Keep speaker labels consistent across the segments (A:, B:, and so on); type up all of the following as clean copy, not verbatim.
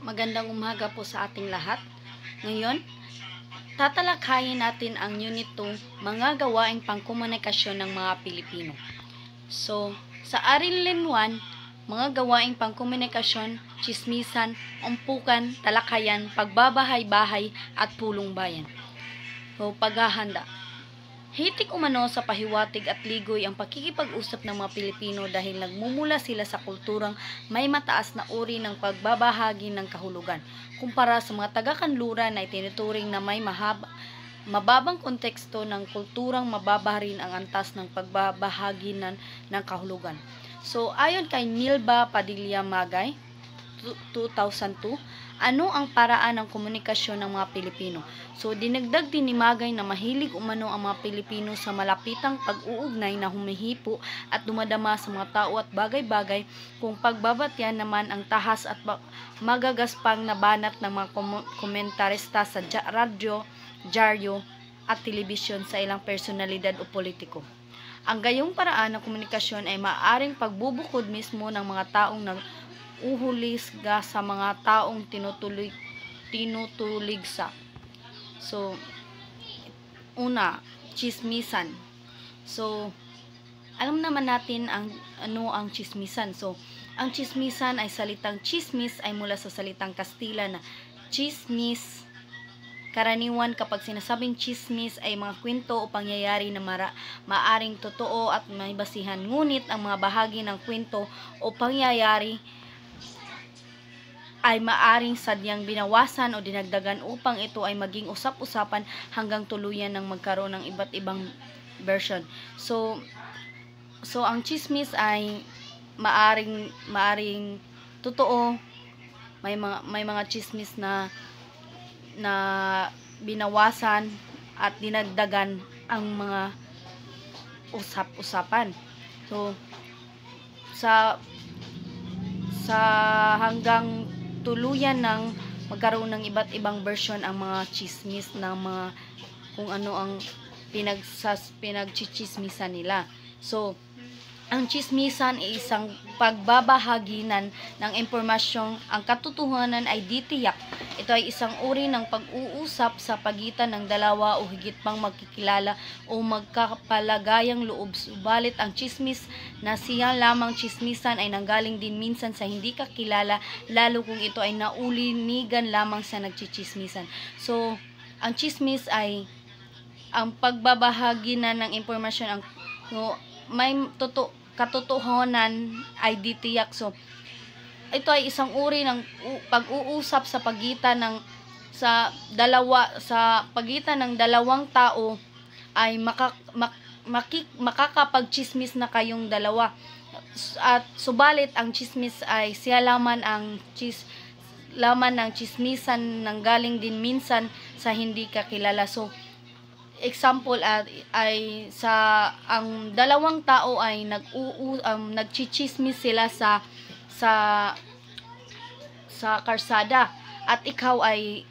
A: Magandang umaga po sa ating lahat. Ngayon, tatalakayin natin ang Unit 2, mga gawaing pangkomunikasyon ng mga Pilipino. So, sa Arilin 1, mga gawaing pangkomunikasyon, tsismisan, umpukan, talakayan, pagbabahay-bahay at pulong bayan. So, paghahanda. Hitik umano sa pahiwatig at ligoy ang pakikipag-usap ng mga Pilipino dahil nagmumula sila sa kulturang may mataas na uri ng pagbabahagi ng kahulugan kumpara sa mga taga-kanluran na itinuturing na may mababang konteksto ng kulturang mababa rin ang antas ng pagbabahagi ng kahulugan. So, ayon kay Milba Padilla Magay, 2002, ano ang paraan ng komunikasyon ng mga Pilipino? So, dinagdag din ni Magay na mahilig umano ang mga Pilipino sa malapitang pag-uugnay na humihipo at dumadama sa mga tao at bagay-bagay, kung pagbabatyan naman ang tahas at magagaspang na banat ng mga komentarista sa radyo, dyaryo at telebisyon sa ilang personalidad o politiko. Ang gayong paraan ng komunikasyon ay maaaring pagbubukod mismo ng mga taong uhulisga sa mga taong tinutuligsa. So, una, tsismisan. So, alam naman natin ano ang tsismisan. So, ang tsismisan ay salitang chismis ay mula sa salitang Kastila na chismis. Karaniwan kapag sinasabing chismis ay mga kwento o pangyayari na maaring totoo at may basihan. Ngunit ang mga bahagi ng kwento o pangyayari ay maaring sadyang binawasan o dinagdagan upang ito ay maging usap-usapan hanggang tuluyan ng magkaroon ng iba't ibang version. So ang chismis ay maaring totoo. May mga chismis na binawasan at dinagdagan ang mga usap-usapan. So sa hanggang tuluyan ng magkaroon ng iba't ibang version ang mga chismis ng mga kung ano ang pinagchichismisan nila. So, ang chismisan ay isang pagbabahaginan ng impormasyong ang katotohanan ay di tiyak. Ito ay isang uri ng pag-uusap sa pagitan ng dalawa o higit pang magkikilala o magkapalagayang loob. Subalit ang chismis na siya lamang chismisan ay nanggaling din minsan sa hindi kakilala, lalo kung ito ay naulinigan lamang sa nagchichismisan. So, ang chismis ay ang pagbabahagi na ng impormasyon may katotohanan ay di tiyak. So, ito ay isang uri ng pag-uusap sa pagitan ng dalawang tao ay makakapagchismis na kayong dalawa. At subalit ang chismis ay siya laman ng chismisan nanggaling din minsan sa hindi kakilala. So, example ay ang dalawang tao ay nagchichismis sila sa karsada at ikaw ay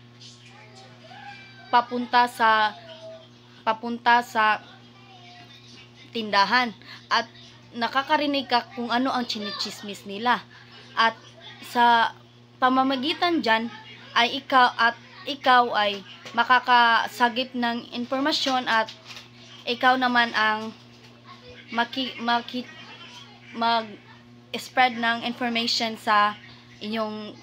A: papunta sa tindahan at nakakarinig ka kung ano ang chinichismis nila, at sa pamamagitan dyan ay ikaw ay makakasagip ng impormasyon at ikaw naman ang mag-spread ng information sa inyong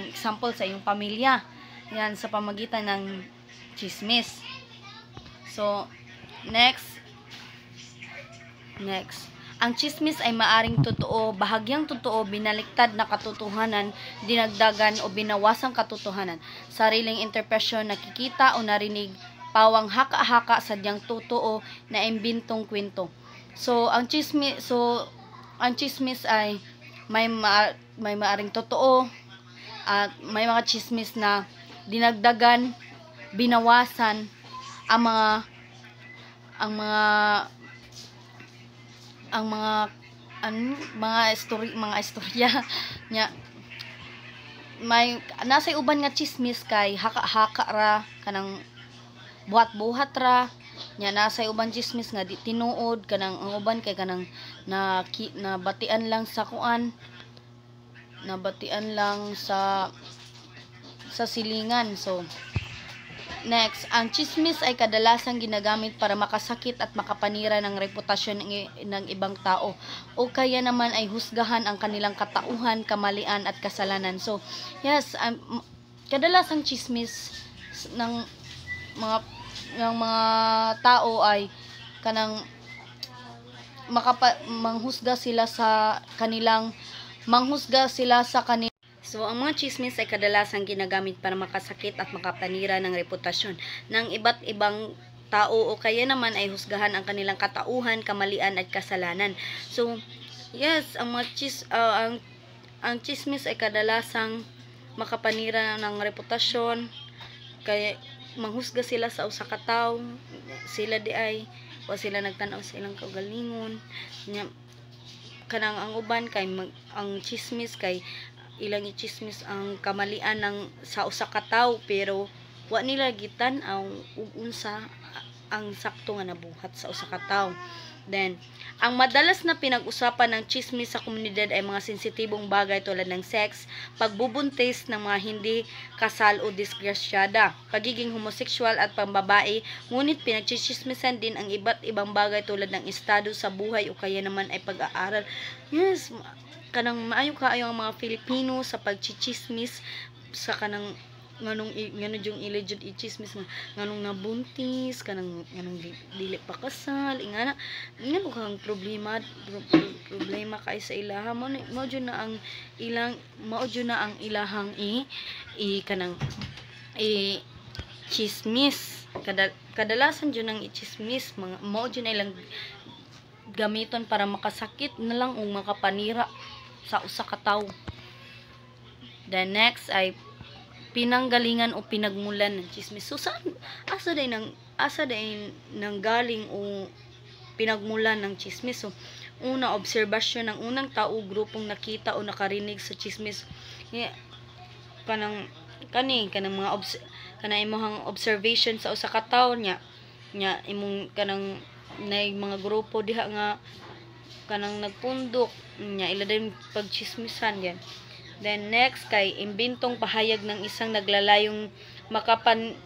A: example sa iyong pamilya. Yan sa pamamagitan ng chismis. So, next. Ang chismis ay maaring totoo, bahagyang totoo, binaliktad na katotohanan, dinagdagan o binawasang katotohanan, sariling interpretasyon, nakikita o narinig, pawang haka-haka, sadyang totoo na imbentong kwento. So, ang chismis ay may maaring totoo at may mga chismis na dinagdagan, binawasan ang mga istorya nya. May nasa uban nga chismis kay haka-haka ra, kanang buhat-buhat ra nya. Nasa uban chismis nga di tinuod, kanang ang uban kay kanang nabatian lang sa kuan nabatian lang sa silingan. So, next, ang chismis ay kadalasang ginagamit para makasakit at makapanira ng reputasyon ng ibang tao o kaya naman ay husgahan ang kanilang katauhan, kamalian at kasalanan. So, yes, kadalasang chismis ng mga tao ay kanang manghusga sila sa kanilang So, ang mga chismis ay kadalasang ginagamit para makasakit at makapanira ng reputasyon ng iba't ibang tao o kaya naman ay husgahan ang kanilang katauhan, kamalian at kasalanan. So, yes, ang ang chismis ay kadalasang makapanira ng reputasyon, kaya manghusga sila sa usa ka tawo, sila di ay o sila nagtanaw sa ilang kaugalingon. Kanang ang uban kay ang chismis kay ilang i-chismis ang kamalian ng sa usa ka tawo pero wa nila gitan ang unsa ang sakto nga nabuhat sa usa ka tawo. Then, ang madalas na pinag-usapan ng chismis sa komunidad ay mga sensitibong bagay tulad ng sex, pagbubuntis ng mga hindi kasal o disgrasyada, pagiging homosexual at pambabae, ngunit pinagchichismisan din ang iba't ibang bagay tulad ng estado sa buhay o kaya naman ay pag-aaral. Yes, kanang maayo kaayo ang mga Filipino sa pagchichismis sa kanang nganong yung illegit i-chismis nganong nabuntis kanang dili pa kasal ingana ngano kang problema kay sa ilaha mo jud na ang ilahang kanang chismis kadalasan jud ang i-chismis mao jud na ilang gamiton para makasakit na lang o makapanira sa usa ka tawo. The next ay pinanggalingan o pinagmulan ng chismis. So, asa day nang galing o pinagmulan ng chismis? So, una, obserbasyon ng unang tao, grupong nakita o nakarinig sa chismis. Kanang mga imong observation sa usa ka tawo nya imong kanang na mga grupo diha nga kanang nagpundok nya ila din pagchismisan yan. Then next kay imbentong pahayag ng isang naglalayong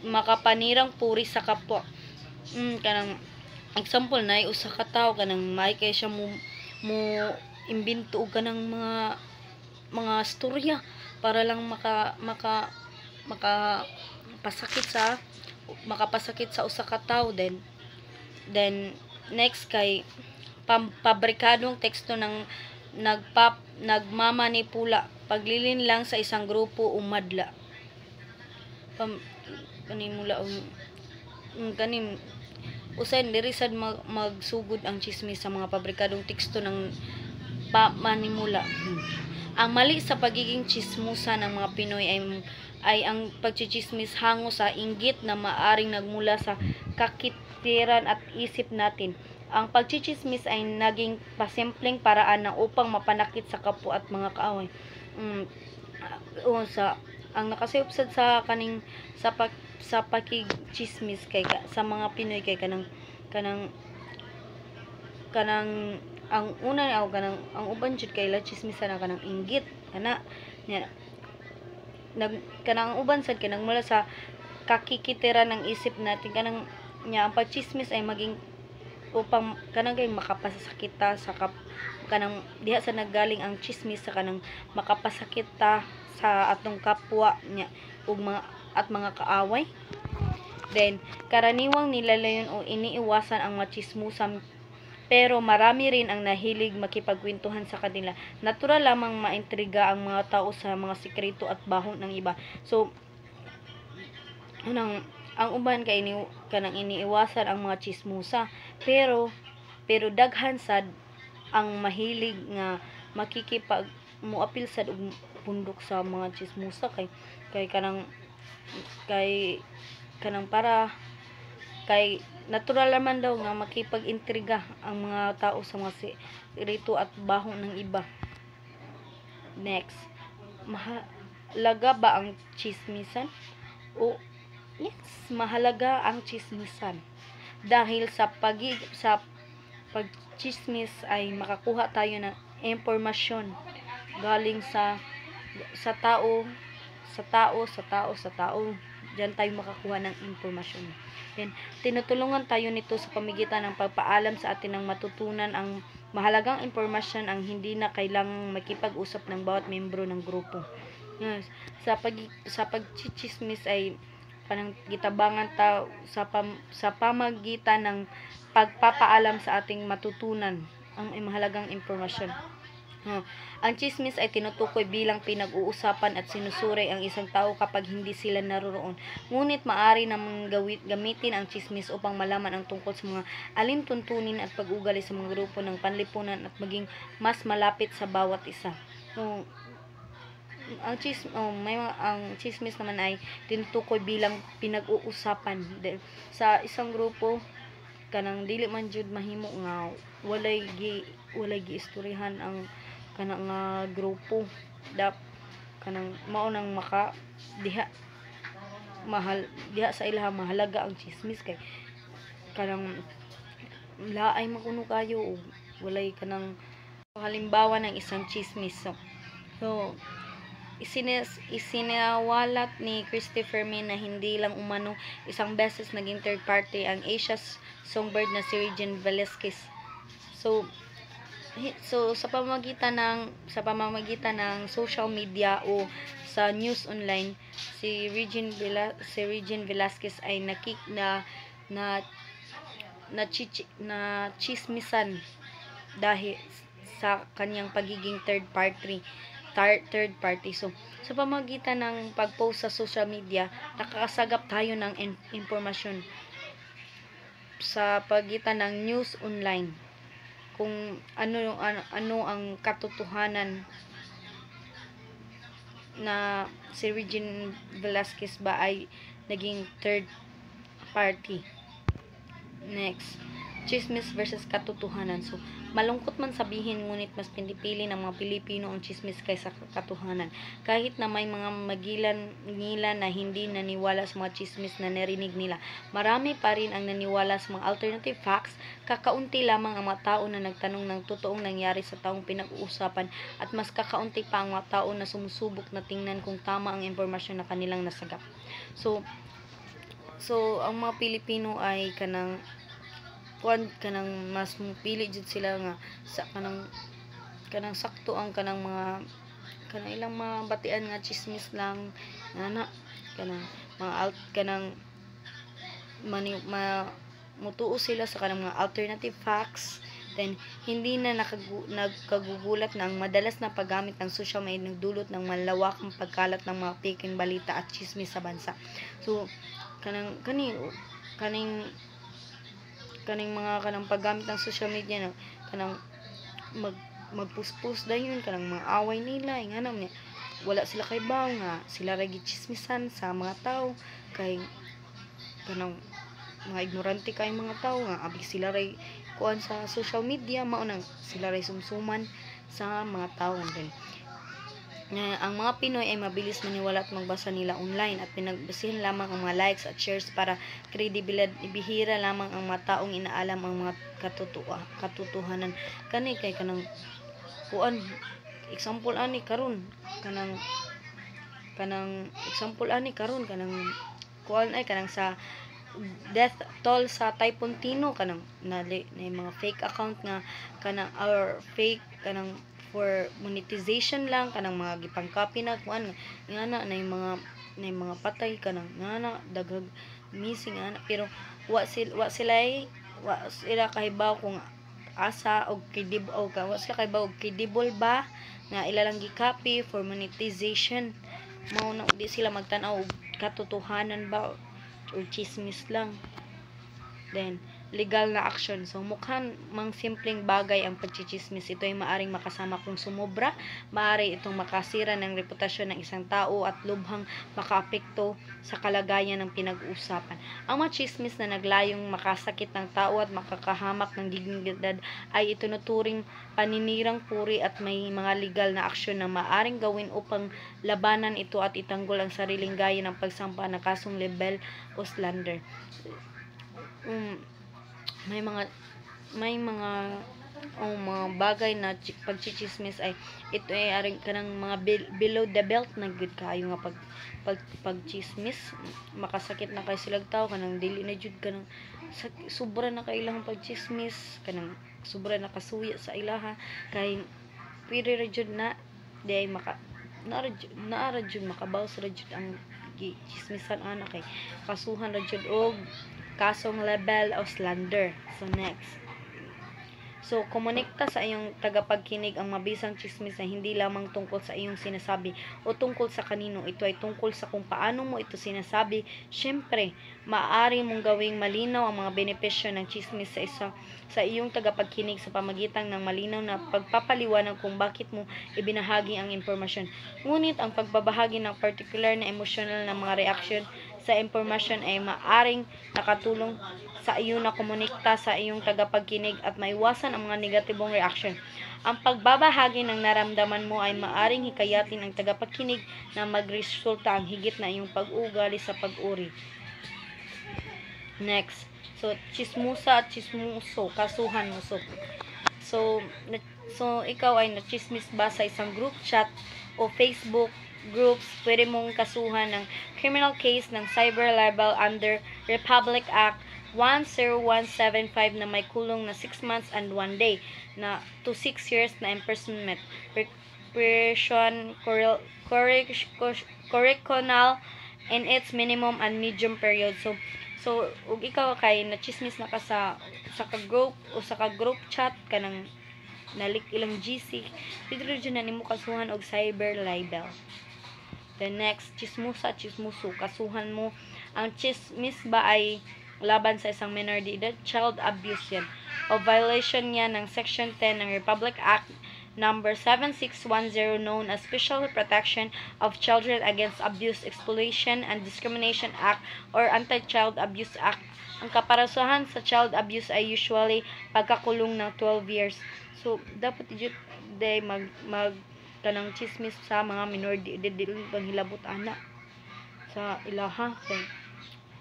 A: makapanirang puri sa kapwa. Kanang example na usa ka tawo kanang may kay siya mo imbento og kanang mga storya para lang makapasakit sa usa ka tawo. Then next kay pabrikadong teksto ng nagmamanipula, paglilin lang sa isang grupo o madla. Usain diri sad magsugod ang chismis sa mga pabrikadong teksto ng pamanimula. Ang mali sa pagiging chismosa ng mga Pinoy ay ang pagchichismis hango sa inggit na maaring nagmula sa kakitiran at isip natin. Ang pagchichismis ay naging pasimpleng paraan na upang mapanakit sa kapwa at mga kaaway. Ang nakasiupsad sa pakichismis kay sa mga Pinoy kay kanang ang una ang uban jud kay la chismisan na kanang inggit kanang uban sad kanang mula sa kakikitiran ng isip natin kanang ang pagchismis ay maging upang kanang gay makapasakita sa kanang diha sa naggaling ang chismis sa kanang makapasakita sa atong kapwa nya ug mga kaaway. Then karaniwang nilalayon o iniiwasan ang machismusan pero marami rin ang nahilig makipagkwentuhan sa kanila. Natural lamang maintriga ang mga tao sa mga sikreto at bahon ng iba. So ang uban kay kanang iniiwasan ang mga chismusa pero daghan sad ang mahilig nga muapil sad og bundok sa mga chismusa kay kanang natural naman daw nga makipag-intriga ang mga tao sa mga sikreto at bahon ng iba. Next, mahalaga ba ang chismisan? Yes, mahalaga ang chismisan. Dahil sa pagchismis ay makakuha tayo ng impormasyon galing sa sa tao, sa tao, sa tao, sa tao. Diyan tayo makakuha ng impormasyon. Then, tinutulungan tayo nito sa pamagitan ng pagpaalam sa atin ng matutunan ang mahalagang impormasyon ang hindi na kailangang makipag-usap ng bawat membro ng grupo. Yes. Sa pagchichismis ay panang gitabangan ta sa pamagitan ng pagpapaalam sa ating matutunan ang mahalagang impormasyon. Ang chismis ay tinutukoy bilang pinag-uusapan at sinusuri ang isang tao kapag hindi sila naroroon. Ngunit maaari namang gamitin ang chismis upang malaman ang tungkol sa mga alintuntunin at pag-ugali sa mga grupo ng panlipunan at maging mas malapit sa bawat isa. Ang chismis naman ay tinutukoy bilang pinag-uusapan sa isang grupo kanang dili man jud mahimo nga walay giistoryahan ang kanang grupo kanang mao nang maka diha sa ilaha mahalaga ang chismis kay kanang laay makuno kayo og walay kanang halimbawa ng isang chismis. So isinawalat ni Christopher Min na hindi lang umano isang beses naging third party ang Asia's songbird na si Regine Velasquez. So sa pamamagitan ng social media o sa news online, si Regine Velasquez ay na chismisan dahil sa kanyang pagiging third party. So sa pamamagitan ng pag-post sa social media, nakakasagap tayo ng impormasyon sa pagitan ng news online kung ano ang katotohanan na si Regine Velasquez ba ay naging third party. Next, chismis versus katotohanan. So malungkot man sabihin, ngunit mas pinipili ng mga Pilipino ang chismis kaysa katotohanan. Kahit na may mga magilan na hindi naniwala sa mga chismis na narinig nila, marami pa rin ang naniwala sa mga alternative facts. Kakaunti lamang ang mga tao na nagtanong ng totoong nangyari sa taong pinag-uusapan, at mas kakaunti pa ang mga tao na sumusubok na tingnan kung tama ang impormasyon na kanilang nasagap. So ang mga Pilipino ay kanang mas mupili jud sila nga sa kanang sakto ang kanang ilang mga batian nga chismis lang mutuo sila sa kanang mga alternative facts. Then hindi na nagkagugulat na ang madalas na paggamit ng social media nagdulot ng malawakang pagkalat ng mga peking balita at chismis sa bansa. So kaning mga paggamit ng social media na kanang magpuspos dayon kanang mga away nila ingana niya wala sila kay baw nga sila ra gichismisan sa mga tao kay kanang mga ignorante kay mga tao nga abig sila ray kuan sa social media mao nang sila ray sumsuman sa mga tao din. Ang mga Pinoy ay mabilis maniwala at magbasa nila online at pinagbasihan lamang ang mga likes at shares para kredibilidad. Ibihira lamang ang mga taong inaalam ang mga katotohanan. Kani kay kanang kuan example ani karon kanang kuan ay kanang sa death toll sa Typhoon Tino kanang na mga fake account nga kanang or fake kanang for monetization lang kanang mga gipang-copy na kuan nga na mga patay kanang nga daghag missing ana pero wa sila kahibaw kung asa og credible o wa sila kahibaw og credible ba nga ila lang gi-copy for monetization mao na di sila magtan-aw og katotohanan ba or chismis lang. Then legal na action. So mukhan mang simpleng bagay ang pagchichismis. Ito ay maaring makasama kung sumobra, maaari itong makasira ng reputasyon ng isang tao at lubhang makaapekto sa kalagayan ng pinag-uusapan. Ang mga chismis na naglayong makasakit ng tao at makakahamak ng dignidad ay itinuturing paninirang puri at may mga legal na aksyon na maaring gawin upang labanan ito at itanggol ang sariling gaya ng pagsampa ng kasong libel o slander. May mga o mga bagay na pagchichismis ay ito ay aring kanang mga below the belt na good kayo nga pagchismis, makasakit na kay silang tao kanang dili na jud kanang sobra na kay ilang pagchismis, kanang sobra na kasuya sa ilaha kay pwede ra jud na di ay naara jud makabawas ra jud ang chismisan ana kay kasuhan ra jud og kasong level of slander. So next, so, komunikta sa iyong tagapagkinig ang mabisang chismis na hindi lamang tungkol sa iyong sinasabi o tungkol sa kanino. Ito ay tungkol sa kung paano mo ito sinasabi. Siyempre, maaari mong gawing malinaw ang mga benepisyo ng chismis sa iyong tagapagkinig sa pamagitan ng malinaw na pagpapaliwanag kung bakit mo ibinahagi ang impormasyon. Ngunit ang pagbabahagi ng particular na emosyonal na mga reaksyon sa impormasyon ay maaring nakatulong sa iyo na komunikta sa iyong tagapagkinig at maiwasan ang mga negatibong reaksyon. Ang pagbabahagi ng naramdaman mo ay maaring hikayatin ang tagapagkinig na magresulta ang higit na iyong pag-ugali sa pag-uri. Next, so chismusa at chismuso, kasuhan mo. So ikaw ay nachismis ba sa isang group chat o Facebook groups, pwede mong kasuhan ng criminal case ng cyber libel under Republic Act 10175 na may kulong na 6 months and 1 day na to 6 years na imprisonment, prison, correctional in its minimum and medium period. So ug ikaw kay nachismis na ka sa ka-group o sa ka-group chat kanang nalik ilang GC, dito dyan na nimo kasuhan og cyber libel. The next, chismusa at chismuso, kasuhan mo. Ang chismis ba ay laban sa isang minor de edad? Child abuse yan, o violation yan ng Section 10 ng Republic Act number 7610 known as Special Protection of Children Against Abuse, Exploitation, and Discrimination Act or Anti-Child Abuse Act. Ang kaparasuhan sa child abuse ay usually pagkakulong ng 12 years. So, dapat day mag kanang chismis sa mga minor de edad dili panghilabot ana sa ilaha kay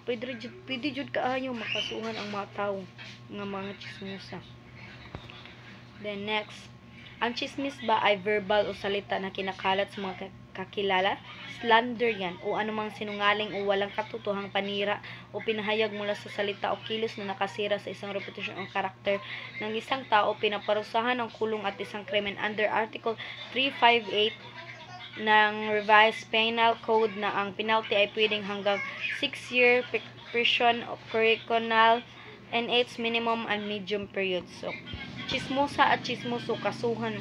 A: pwede jud kaayo makasuhan ang mga tawo nga mga chismosa. Then next, ang chismis ba ay verbal o salita na kinakalat sa mga kakilala? Slander yan, o anumang sinungaling o walang katotohang panira o pinahayag mula sa salita o kilos na nakasira sa isang reputasyon o karakter ng isang tao, pinaparusahan ng kulong at isang krimen under Article 358 ng Revised Penal Code na ang penalty ay pwedeng hanggang 6-year prison o correctional and its minimum and medium period. So, chismosa at chismoso, kasuhan,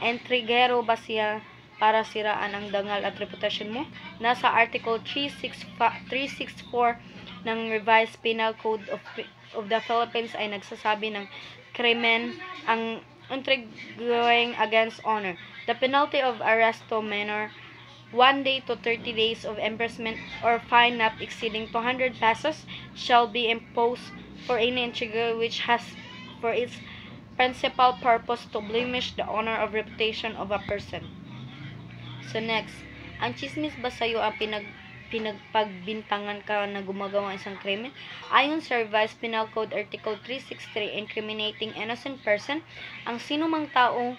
A: intrigero ba siya para siraan ang dangal at reputasyon mo? Nasa Article 364 ng Revised Penal Code of the Philippines ay nagsasabi ng krimen ang intriguing against honor. The penalty of arrest to minor 1 day to 30 days of imprisonment or fine not exceeding 200 pesos shall be imposed for any intrigue which has for its principal purpose to blemish the honor of reputation of a person. So next, ang chismis ba sa'yo ang pinagpagbintangan ka na gumagawa isang krimen? Ayon sa Revised Penal Code Article 363, incriminating innocent person, ang sinumang tao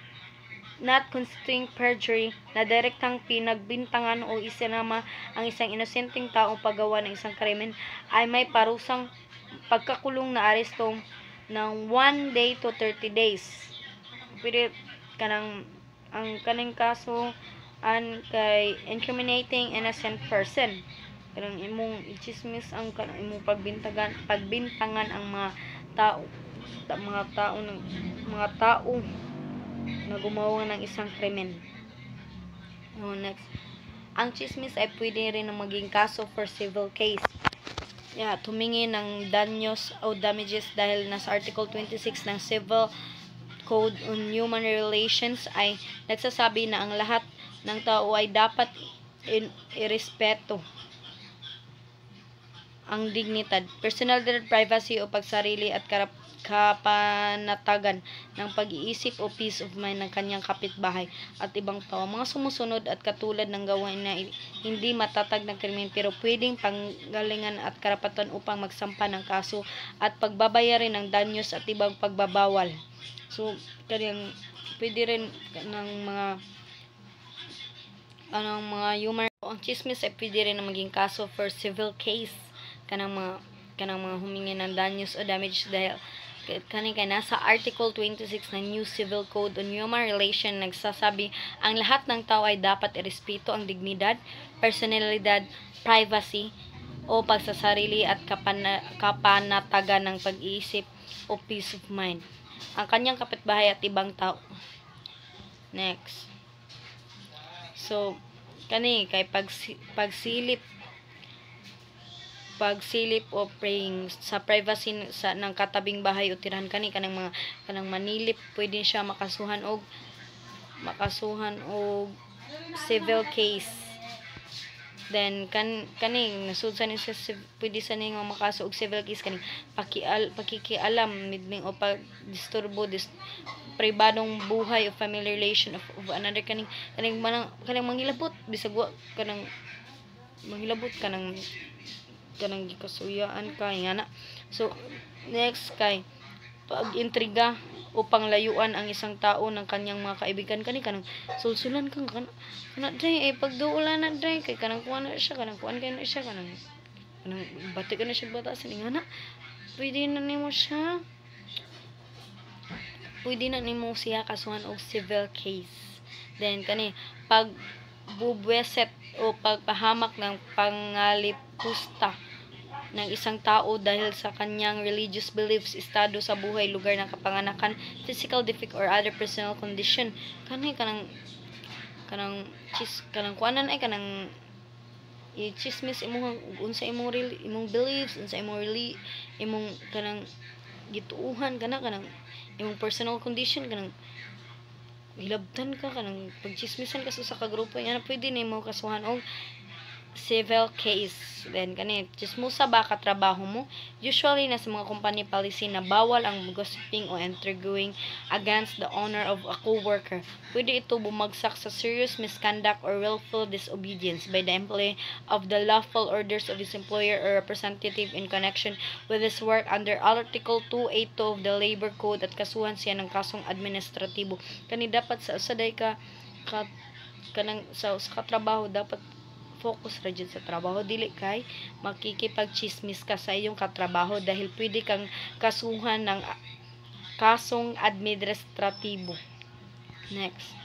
A: not constituting perjury na direktang pinagbintangan o isinama ang isang inosenteng taong paggawa ng isang krimen ay may parusang pagkakulong na aresto ng 1 day to 30 days. Pwede kanang ang kaning kaso an kay incriminating innocent person. Kanang imong i-chismis ang kanang imong pagbintangan ang mga tao na gumawa ng isang krimen. Next, ang chismis ay pwede rin na maging kaso for civil case. Tumingi ng danyos o damages dahil nasa Article 26 ng Civil Code on Human Relations ay nagsasabi na ang lahat ng tao ay dapat irespeto ang dignidad, personal privacy o pagsarili at kapanatagan ng pag-iisip o peace of mind ng kanyang kapitbahay at ibang tao. Mga sumusunod at katulad ng gawain na hindi matatag ng krimen pero pwedeng panggalingan at karapatan upang magsampa ng kaso at pagbabayarin ng danyos at ibang pagbabawal. So, kanang pwede rin ng mga humor. Ang chismis ay pwede rin na maging kaso for civil case kanang mga humingi ng danyos o damage dahil kay nasa Article 26 ng New Civil Code on Human Relation nagsasabi ang lahat ng tao ay dapat irespeto ang dignidad, personalidad, privacy o pagsasarili at kapanatagan ng pag-iisip o peace of mind ang kanyang kapitbahay at ibang tao. Next. So, kay pagsilip o praying sa privacy ng katabing bahay o tirahan kanang manilip pwede siya makasuhan og civil case. Then nasud sa ni pwede sa ni nga makaso og civil case pakikialam midning o pagdisturbo pribadong buhay o family relation of another kanang manghilabot bisag kanang manghilabot kanang gikasuyaan kay ngana. So next kay pag-intriga o panglayuan ang isang tao ng kanyang mga kaibigan kanang sulsulan kang kana dai ay pagduulan na dai kay kanang kuan na siya kanang bati ka na siya batasan ngana pwede na nimo siya kasuhan og civil case. Then pag bubweset o pagpahamak ng pangalipusta ng isang tao dahil sa kanyang religious beliefs, estado sa buhay, lugar ng kapanganakan, physical defect or other personal condition. Kanang kuanan ay kanang i-chismis imong unsa imong beliefs, unsa imong kanang gituuhan kanang imong personal condition kanang hilabtan ka kanang pagchismisan ka sa kagrupo yan pwede nimo kasuhan og civil case. Then chismosa ba ka trabaho mo? Usually na sa mga company policy na bawal ang gossiping o interviewing against the owner of a co-worker. Pwede ito bumagsak sa serious misconduct or willful disobedience by the employee of the lawful orders of his employer or representative in connection with his work under Article 282 of the Labor Code at kasuhan siya ng kasong administratibo. Dapat sa usaday ka kanang sa katrabaho dapat focus ra jud sa trabaho dili kay makikipagchismis ka sa iyong katrabaho dahil pwede kang kasuhan ng kasong administratibo. Next.